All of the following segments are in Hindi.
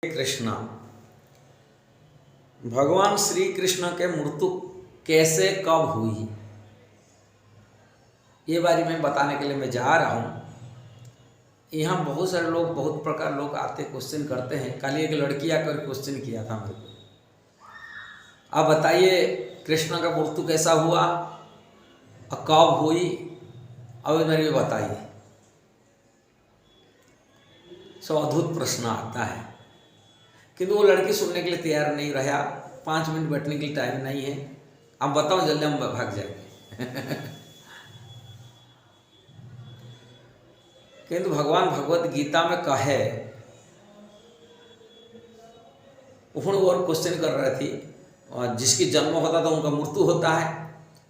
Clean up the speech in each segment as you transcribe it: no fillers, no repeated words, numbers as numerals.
कृष्ण भगवान श्री कृष्ण के मृत्यु कैसे कब हुई, ये बारे में बताने के लिए मैं जा रहा हूँ। यहाँ बहुत सारे लोग, बहुत प्रकार लोग आते क्वेश्चन करते हैं। कल एक लड़की आकर क्वेश्चन किया था मेरे को, आप बताइए कृष्ण का मृत्यु कैसा हुआ और कब हुई, अब मेरे को बताइए। सब अद्भुत प्रश्न आता है, किंतु वो लड़की सुनने के लिए तैयार नहीं रहा। 5 मिनट बैठने के लिए टाइम नहीं है, आप बताओ जल्दी हम भाग जाएंगे। किंतु भगवान भगवत गीता में कहे, और क्वेश्चन कर रही थी, जिसकी जन्म होता था उनका मृत्यु होता है।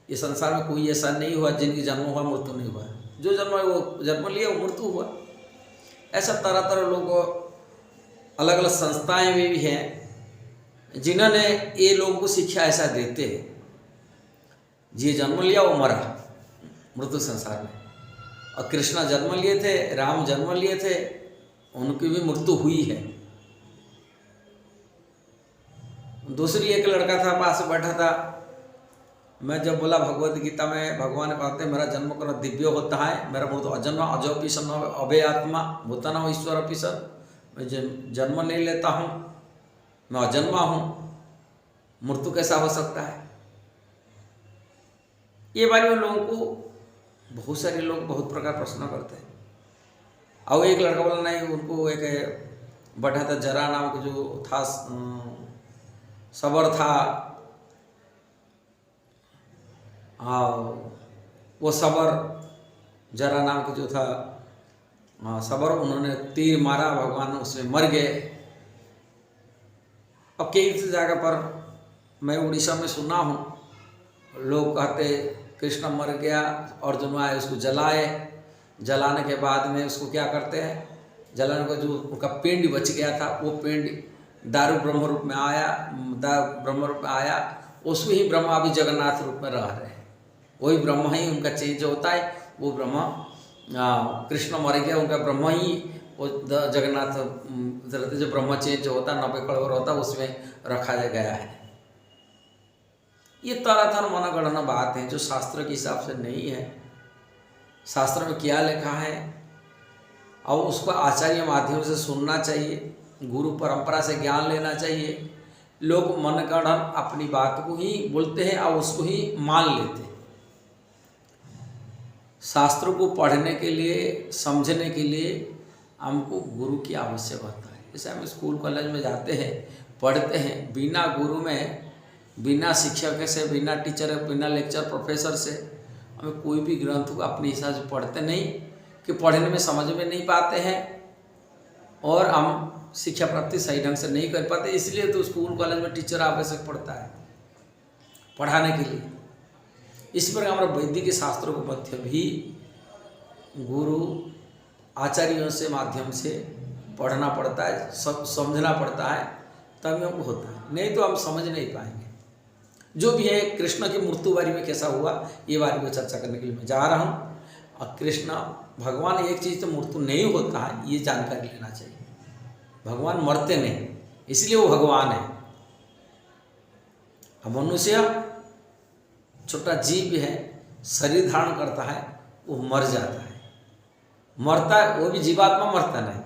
ये संसार में कोई ऐसा नहीं हुआ जिनकी जन्म हुआ मृत्यु नहीं हुआ। जो जन्म है वो जन्म लिया, वो मृत्यु हुआ। ऐसा तरह तरह लोग, अलग अलग संस्थाएं भी हैं जिन्होंने ये लोगों को शिक्षा ऐसा देते हैं, जी जन्म लिया वो मरा, मृत्यु संसार में। और कृष्ण जन्म लिए थे, राम जन्म लिए थे, उनकी भी मृत्यु हुई है। दूसरी एक लड़का था, पास बैठा था। मैं जब बोला भगवत गीता में भगवान कहते हैं मेरा जन्म करना दिव्य होता है, मेरा मृत्यु अजन्म अजोपी सन अभय आत्मा भूतनाम ईश्वर अपी सन। मैं जन्म नहीं लेता हूँ, मैं अजन्मा हूँ, मृत्यु कैसा हो सकता है। ये बारे में लोगों को बहुत सारे लोग बहुत प्रकार प्रश्न करते हैं। और एक लड़का बोला नहीं, उनको एक बैठा था जरा नाम का जो था, सबर था, वो सबर जरा नाम का जो था सबर, उन्होंने तीर मारा, भगवान उसमें मर गए। अब कई जगह पर मैं उड़ीसा में सुना हूँ, लोग कहते कृष्ण मर गया, अर्जुन आए उसको जलाए, जलाने के बाद में उसको क्या करते हैं, जलाने को जो उनका पिंड बच गया था वो पिंड दारू ब्रह्म रूप में आया, ब्रह्म रूप में आया, उसमें ही ब्रह्मा अभी जगन्नाथ रूप में रह रहे हैं। वही ब्रह्म ही उनका चेंज होता है, वो ब्रह्म कृष्ण मर गया, उनका ब्रह्म ही वो जगन्नाथ जो ब्रह्म चेंज होता है 90 करोड़ होता है, उसमें रखा गया है। ये तरह तरह मनगणना बात है जो शास्त्र के हिसाब से नहीं है। शास्त्र में क्या लिखा है और उसको आचार्य माध्यम से सुनना चाहिए, गुरु परंपरा से ज्ञान लेना चाहिए। लोग मनगणन अपनी बात को ही बोलते हैं और उसको ही मान लेते हैं। शास्त्रों को पढ़ने के लिए, समझने के लिए हमको गुरु की आवश्यकता है। जैसे हम स्कूल कॉलेज में जाते हैं, पढ़ते हैं, बिना गुरु में, बिना शिक्षक से, बिना टीचर, बिना लेक्चर प्रोफेसर से हमें कोई भी ग्रंथ को अपने हिसाब से पढ़ते नहीं, कि पढ़ने में समझ में नहीं पाते हैं और हम शिक्षा प्राप्ति सही ढंग से नहीं कर पाते। इसलिए तो स्कूल कॉलेज में टीचर आवश्यक पड़ता है पढ़ाने के लिए। इस प्रकार हमारा वैदिक शास्त्रों को मध्य भी गुरु आचार्यों से माध्यम से पढ़ना पड़ता है, सब समझना पड़ता है, तभी हमको होता है, नहीं तो हम समझ नहीं पाएंगे। जो भी है कृष्ण की मृत्यु बारे में कैसा हुआ, ये बारे में चर्चा करने के लिए मैं जा रहा हूँ। और कृष्ण भगवान, एक चीज़ तो मृत्यु नहीं होता है, ये जानकारी लेना चाहिए। भगवान मरते नहीं, इसलिए वो भगवान है। अब मनुष्य छोटा जीव है, शरीर धारण करता है, वो मर जाता है, मरता है, वो भी जीवात्मा मरता नहीं,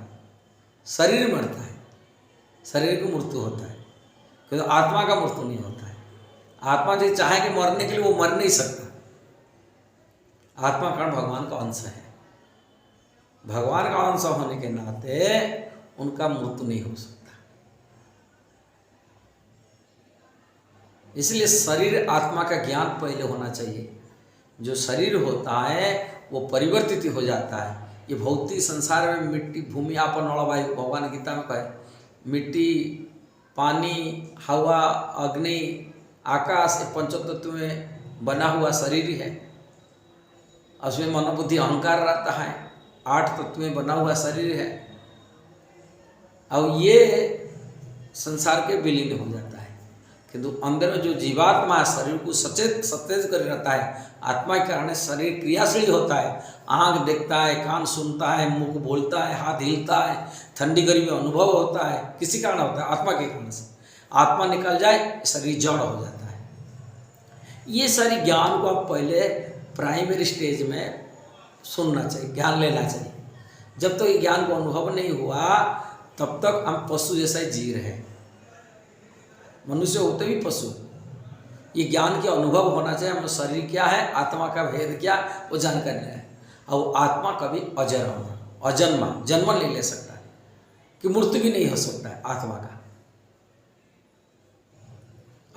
शरीर मरता है, शरीर की मृत्यु होता है, क्योंकि आत्मा का मृत्यु नहीं होता है। आत्मा जो चाहे कि मरने के लिए वो मर नहीं सकता। आत्मा कारण भगवान का अंश है, भगवान का अंश होने के नाते उनका मृत्यु नहीं हो सकता। इसलिए शरीर आत्मा का ज्ञान पहले होना चाहिए। जो शरीर होता है वो परिवर्तित हो जाता है। ये भौतिक संसार में मिट्टी, भूमि, आपन, नल, वायु, भगवान गीता में कहे, मिट्टी, पानी, हवा, अग्नि, आकाश, ये पंचतत्व में बना हुआ शरीर है। उसमें मनोबुद्धि अहंकार रहता है, 8 तत्व में बना हुआ शरीर है। और ये संसार के विलीन हो जाता है, किंतु अंदर में जो जीवात्मा है शरीर को सचेत कर रहता है, आत्मा के कारण शरीर क्रियाशील होता है। आँख देखता है, कान सुनता है, मुख बोलता है, हाथ हिलता है, ठंडी गर्मी अनुभव होता है, किसी कारण होता है? आत्मा के कारण से। आत्मा निकल जाए शरीर जड़ हो जाता है। ये सारी ज्ञान को आप पहले प्राइमरी स्टेज में सुनना चाहिए, ज्ञान लेना चाहिए। जब तक ये ज्ञान को अनुभव नहीं हुआ तब तक हम पशु जैसा ही जी रहे। मनुष्य होते भी पशु। ये ज्ञान के अनुभव होना चाहिए, हमारा शरीर क्या है, आत्मा का भेद क्या, वो जानकारी है। और आत्मा कभी अजर अमर अजन्मा जन्म नहीं ले सकता है, कि मृत्यु भी नहीं हो सकता है आत्मा का।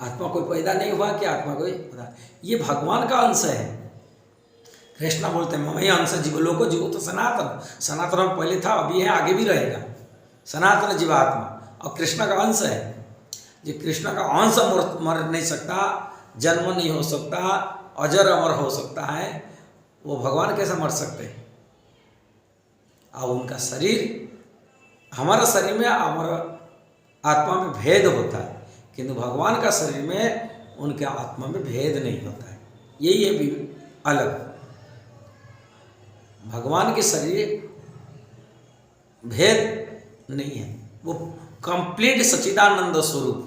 आत्मा कोई पैदा नहीं हुआ कि आत्मा कोई पता, ये भगवान का अंश है। कृष्णा बोलते हैं ममई अंश जीवलोको, जीव तो सनातन, सनातन में पहले था, अभी है, आगे भी रहेगा। सनातन जीवात्मा और कृष्ण का अंश है। ये कृष्ण का अंश मर नहीं सकता, जन्म नहीं हो सकता, अजर अमर हो सकता है, वो भगवान कैसे मर सकते हैं? और उनका शरीर, हमारा शरीर में हमारा आत्मा में भेद होता है, किंतु भगवान का शरीर में उनके आत्मा में भेद नहीं होता है। यही है भी अलग। भगवान के शरीर भेद नहीं है, वो कंप्लीट सच्चिदानंद स्वरूप,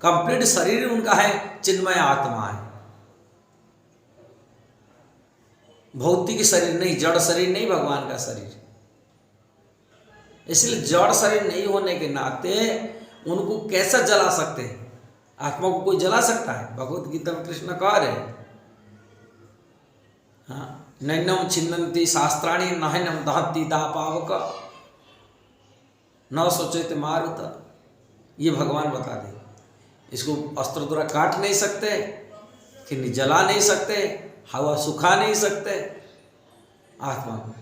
कंप्लीट शरीर उनका है, चिन्मय आत्मा है। भौतिक शरीर नहीं, जड़ शरीर नहीं भगवान का शरीर। इसलिए जड़ शरीर नहीं होने के नाते उनको कैसा जला सकते हैं? आत्मा को कोई जला सकता है? भगवत गीता में कृष्ण कह रहे हैं, हाँ, नैनम छिन्नन्ति शास्त्राणि नहनम दहन्ति दापावक न सोचेत मारुत। ये भगवान बता दे। इसको अस्त्र द्वारा काट नहीं सकते, कि जला नहीं सकते, हवा सुखा नहीं सकते आत्मा को।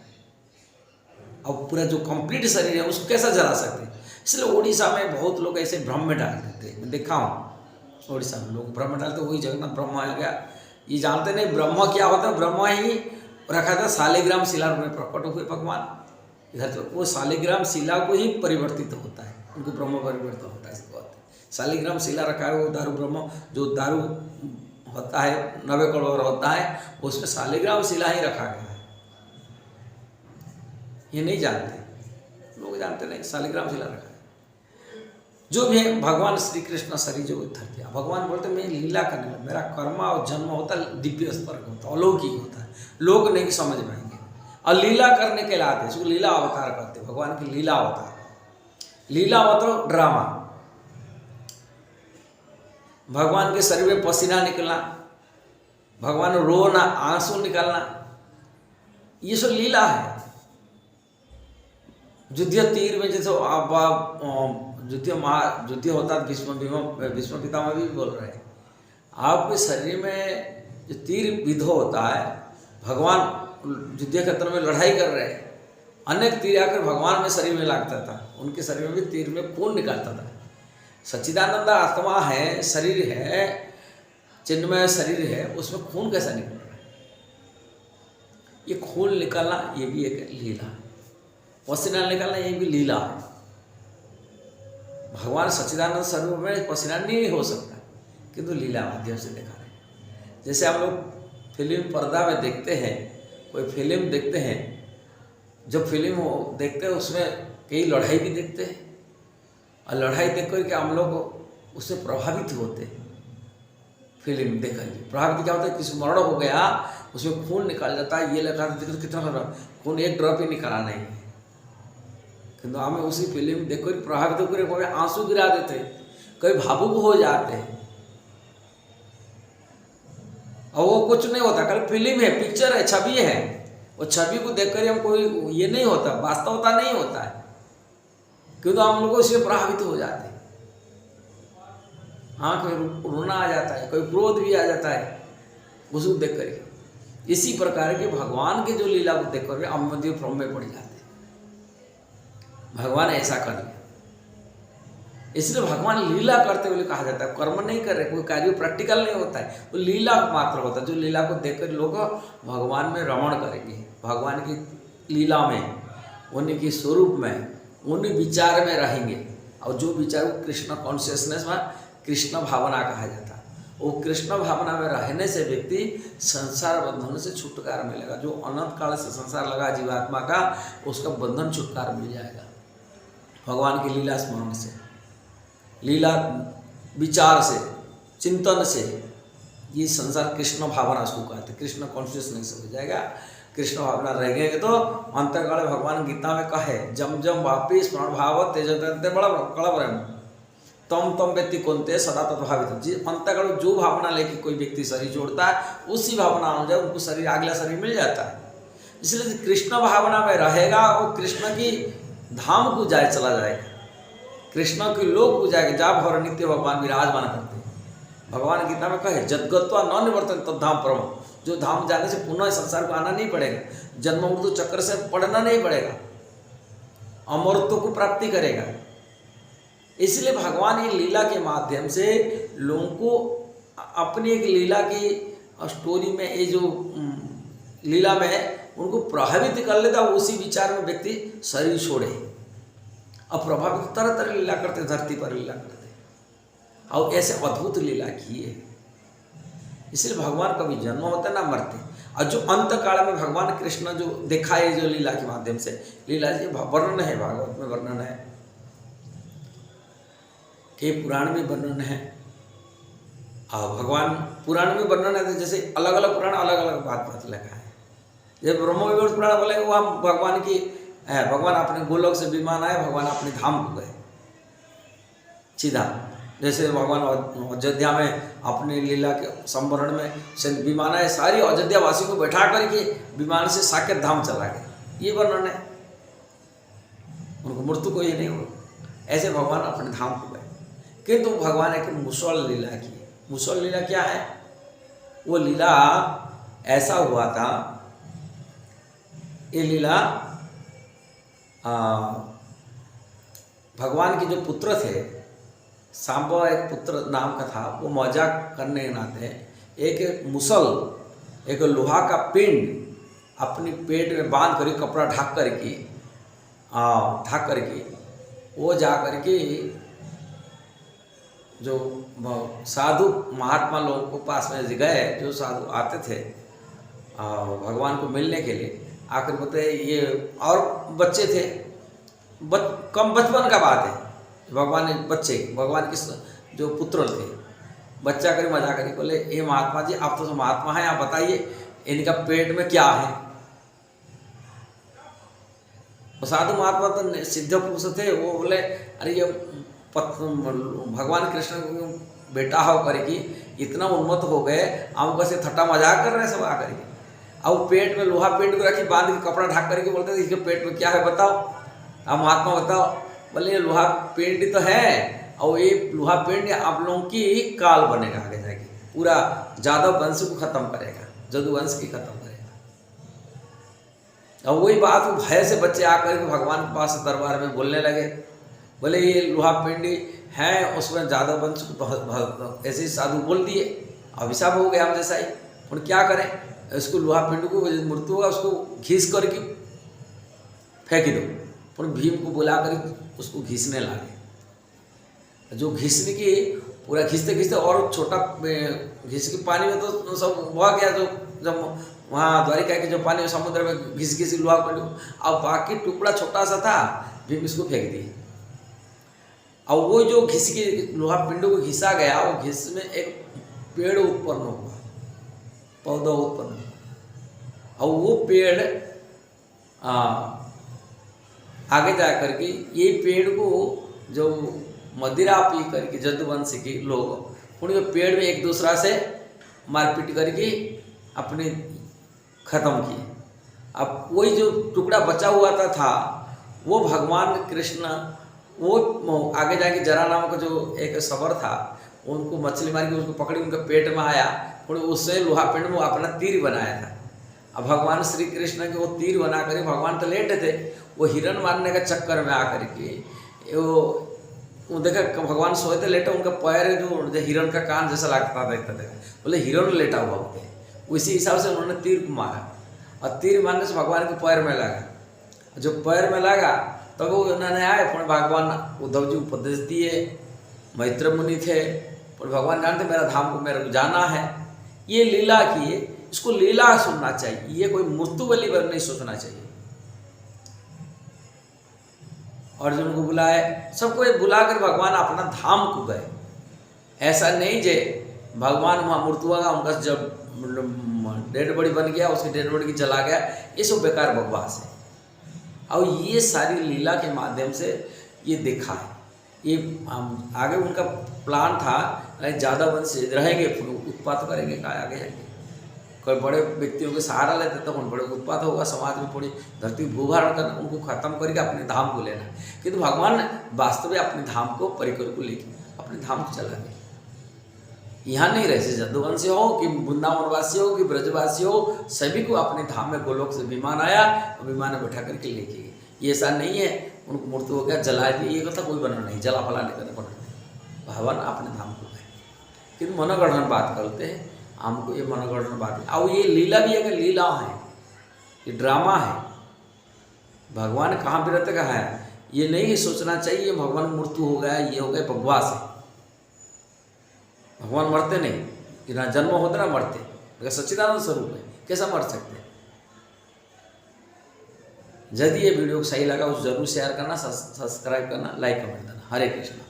और पूरा जो कंप्लीट शरीर है उसको कैसा जला सकते? इसलिए उड़ीसा में बहुत लोग ऐसे भ्रम में डाल देते हैं। मैं देखा हूँ उड़ीसा में लोग भ्रम में डालते, वही जगन्नाथ ब्रह्म आ गया। ये जानते नहीं ब्रह्म क्या होता है। ब्रह्म ही रखा था शालिग्राम शिला में प्रकट हुए भगवान। इधर तो वो शालिग्राम शिला को ही परिवर्तित होता है, उनको ब्रह्म परिवर्तित होता है। शालिग्राम शिला रखा है, वो दारू ब्रह्म जो दारू होता है 90 करोड़ होता है, उसमें शालिग्राम शिला ही रखा गया है। ये नहीं जानते लोग, जानते नहीं शालिग्राम शिला रखा है। जो भी है भगवान श्री कृष्ण शरीर जो उतर दिया, भगवान बोलते मैं लीला करने लगा, मेरा कर्म और जन्म होता है दिव्य स्तर का होता है, अलौकिक होता है, लोग नहीं समझ पाएंगे। और लीला करने के लिए आते, इसको लीला अवतार कहते हैं। भगवान की लीला अवतार। लीला मतलब ड्रामा। भगवान के शरीर में पसीना निकलना, भगवान रोना, आंसू निकलना, ये सब लीला है। युद्ध तीर में जैसे युद्ध होता है, भीष्म पितामह भी बोल रहे हैं, आपके शरीर में जो तीर विध होता है, भगवान युद्ध क्षेत्र में लड़ाई कर रहे हैं, अनेक तीर आकर भगवान में शरीर में लगता था, उनके शरीर में भी तीर में खून निकलता था। सच्चिदानंद आत्मा है, शरीर है, चिन्मय शरीर है, उसमें खून कैसा निकल रहा है? ये खून निकलना ये भी एक लीला, पसीना निकलना ये भी लीला है। भगवान सच्चिदानंद स्वरूप में पसीना नहीं हो सकता, किंतु लीला माध्यम से देखा है। जैसे हम लोग फिल्म पर्दा में देखते हैं, कोई फिल्म देखते हैं, जब फिल्म देखते हैं उसमें कई लड़ाई भी देखते हैं, और लड़ाई देख कर के हम लोग उससे प्रभावित होते हैं। फिल्म देख कर प्रभावित क्या होता है, किसी मर्डर हो गया, उसमें खून निकल जाता है, ये लगा देखो कितना खून, एक ड्रॉप ही निकला नहीं है, किंतु हमें उसी फिल्म देख कर प्रभावित होकर आंसू गिरा देते, कभी भावुक हो जाते हैं। और वो कुछ नहीं होता, कल फिल्म है, पिक्चर है, छवि है, वो छवि को देखकर हम कोई ये नहीं होता, वास्तवता नहीं होता है, क्योंकि हम लोग इससे प्रभावित हो जाते हैं। आँख में रोना आ जाता है, कोई क्रोध भी आ जाता है उसको देख करके। इसी प्रकार के भगवान के जो लीला को देख कर हम भ्रम में पड़ जाते हैं, भगवान ऐसा कर लिया। इसलिए भगवान लीला करते हुए कहा जाता है, कर्म नहीं कर रहे, कोई कार्य प्रैक्टिकल नहीं होता है, वो लीला मात्र होता है। जो लीला को देखकर लोग भगवान में रमण करेंगे, भगवान की लीला में, उन्हीं के स्वरूप में, उन्हीं विचार में रहेंगे, और जो विचार कृष्ण कॉन्शियसनेस में कृष्ण भावना कहा जाता है। वो कृष्ण भावना में रहने से व्यक्ति संसार बंधन से छुटकारा मिलेगा। जो अनंत काल से संसार लगा जीवात्मा का, उसका बंधन छुटकारा मिल जाएगा भगवान की लीला स्मरण से, लीला विचार से, चिंतन से। ये संसार कृष्ण भावना उसको कहते हैं, कृष्ण कॉन्शियसनेस हो जाएगा। कृष्ण भावना रहेंगे तो अंतकाल भगवान गीता में कहे जम जम वापी स्मरण भाव तेज बड़ा कड़म तम व्यक्ति कौनते सदा तत्भावित। जी अंतकाल जो भावना लेके कोई व्यक्ति शरीर जोड़ता है, उसी भावना अनुसार उनको शरीर अगला शरीर मिल जाता है। इसलिए कृष्ण भावना में रहेगा, वो कृष्ण की धाम को जाए चला जाएगा, कृष्ण के लोक को जाएगा, जा भवर नित्य भगवान विराजमान करते हैं। भगवान गीता में कहे जदगत्वा न निवर्तन तद्धाम परम। जो धाम जाने से पुनः संसार को आना नहीं पड़ेगा, जन्म मृत्यु चक्र से पढ़ना नहीं पड़ेगा, अमरत्व को प्राप्ति करेगा। इसलिए भगवान ये लीला के माध्यम से लोगों को अपनी एक लीला की स्टोरी में, ये जो लीला में उनको प्रभावित कर लेता, उसी विचार में व्यक्ति शरीर छोड़े। अब प्रभावित तरह तरह लीला करते, धरती पर लीला करते और ऐसे अद्भुत लीला किए। इसलिए भगवान कभी जन्म होता ना मरते। और जो अंत काल में भगवान कृष्ण जो दिखाए, जो लीला के माध्यम से लीला जी वर्णन है, भागवत में वर्णन है, के पुराण में वर्णन है। और भगवान पुराण में वर्णन है, तो जैसे अलग अलग पुराण अलग अलग बात लिखा है। जैसे ब्रह्म विवरण पुराण बोले वो हम भगवान की है, भगवान अपने गोलोक से विमान आए, भगवान अपने धाम को गए सीधा। जैसे भगवान अयोध्या में अपनी लीला के संवरण में विमान आए, सारी अयोध्या वासी को बैठा करके विमान से साकेत धाम चला गए, ये वर्णन है। उनको मृत्यु को ये नहीं हुआ, ऐसे भगवान अपने धाम को गए। किंतु भगवान एक मुसल लीला की। मुसल लीला क्या है? वो लीला ऐसा हुआ था, ये लीला भगवान के जो पुत्र थे, सांबा एक पुत्र नाम का था, वो मजाक करने के नाते एक मुसल, एक लोहा का पिंड अपनी पेट में बांध कर कपड़ा ढक करके वो जा करके जो साधु महात्मा लोगों को पास में गए, जो साधु आते थे भगवान को मिलने के लिए, आकर बताए ये और बच्चे थे, कम बचपन का बात है, भगवान ने बच्चे, भगवान के जो पुत्र थे, बच्चा करी मजा करी, बोले ये महात्मा जी आप तो महात्मा हैं, आप बताइए इनका पेट में क्या है। साधु महात्मा तो सिद्ध पुरुष थे, वो बोले अरे ये भगवान कृष्ण बेटा हो करके इतना उन्मत्त हो गए, हम कैसे थट्टा मजाक कर रहे हैं सब आकर के। अब पेट में लोहा पेंट को रखी बांध के कपड़ा ढक करके बोलते थे इसके पेट में क्या है बताओ, आप महात्मा बताओ। बोले ये लोहा पेंट तो है, और ये लोहा पेंट आप लोगों की काल बनेगा आगे जाके, पूरा जादव वंश को खत्म करेगा, जदुवंश की खत्म करेगा। और वही बात भय से बच्चे आकर के भगवान के पास दरबार में बोलने लगे, बोले ये लोहा पिंडी है, उसमें जादव वंश को ऐसे ही साधु बोल दिए, अभिशाप हो गया हम जैसा ही। और क्या करें, इसको लोहा पिंड को मृत्यु होगा उसको घीस करके फेंक दो। पर भीम को बुला कर उसको घिसने लगे, जो घिसने की पूरा घिसते घिसते और छोटा घिस के पानी में तो सब बह गया, जो जब वहाँ द्वारिका के जो पानी समुद्र में घिस घिस लोहा पिंड, अब बाकी टुकड़ा छोटा सा था, भीम इसको फेंक दिए। और वो जो घिस के लोहा पिंड को घिसा गया, वो घिस में एक पेड़ उत्पन्न हुआ, पौधा उत्पन्न हुआ, और वो पेड़ आगे जा करके ये पेड़ को जो मदिरा पी करके जदुवंशी के लोग उन पेड़ में एक दूसरा से मारपीट करके अपने खत्म किए। अब वही जो टुकड़ा बचा हुआ था वो भगवान कृष्ण, वो आगे जाके जरा नाम का जो एक सबर था, उनको मछली मार के उसको पकड़ी, उनके पेट में आया, और उससे लोहा पिंड में अपना तीर बनाया था। अब भगवान श्री कृष्ण के वो तीर बना कर, भगवान तो लेटे थे, वो हिरण मारने के चक्कर में आकर के वो देखा भगवान सोए थे लेटे, उनका पैर जो हिरण का कान जैसा लगता देखता था, बोले हिरण लेटा हुआ होते, उसी हिसाब से उन्होंने तीर को मारा, और तीर मारने से भगवान के पैर में लगा। जो पैर में लगा तब वो उन्होंने आए, फिर भगवान उद्धव जी उपदेश दिए मैत्र मुनि थे, पर भगवान जानते मेरा धाम को मेरे को जाना है, ये लीला किए, इसको लीला सुनना चाहिए, ये कोई मृत्यु वाली बात नहीं सोचना चाहिए। अर्जुन को बुलाए, सबको बुलाकर भगवान अपना धाम को गए। ऐसा नहीं जे भगवान वहाँ मृत्यु होगा, उनका जब डेड बॉडी बन गया, उसकी डेड बॉडी की जला गया, ये सब बेकार बकवास है। और ये सारी लीला के माध्यम से ये देखा है। ये आगे उनका प्लान था, ज़्यादा वंश रहेंगे, उत्पात करेंगे, क्या आगे जाएंगे, कोई बड़े व्यक्तियों के सहारा लेते तो उन बड़े उत्पात होगा, समाज में पूरी धरती भूभारण करना, उनको खत्म करके अपने धाम को लेना। किंतु भगवान वास्तव में अपने धाम को परिकर को लेके अपने धाम को चला गए। यहाँ नहीं रहे, जदुवंशी हो कि वृंदावनवासी हो कि ब्रजवासी हो, सभी को अपने धाम में गोलोक से विमान आया और विमान में बैठा करके लेके गए। ये ऐसा नहीं है उनको मृत्यु हो गया जला दिए, ये কথা कोई बना नहीं, जला फला नहीं करना पड़ा। भगवान अपने धाम को गए। किंतु मनोगढ़ बात करते हैं, हमको ये मनोगढ़ बात, और ये लीला भी है कि लीला है, ये ड्रामा है। भगवान कहाँ भी रहते कहाँ है, ये नहीं सोचना चाहिए भगवान मृत्यु हो गया, ये हो गया, बकवास है। भगवान मरते नहीं, ना जन्म होते ना मरते, अगर सच्चिदानंद स्वरूप है, कैसा मर सकते हैं। यदि ये वीडियो सही लगा उस जरूर शेयर करना, सब्सक्राइब करना, लाइक कमेंट देना। हरे कृष्णा।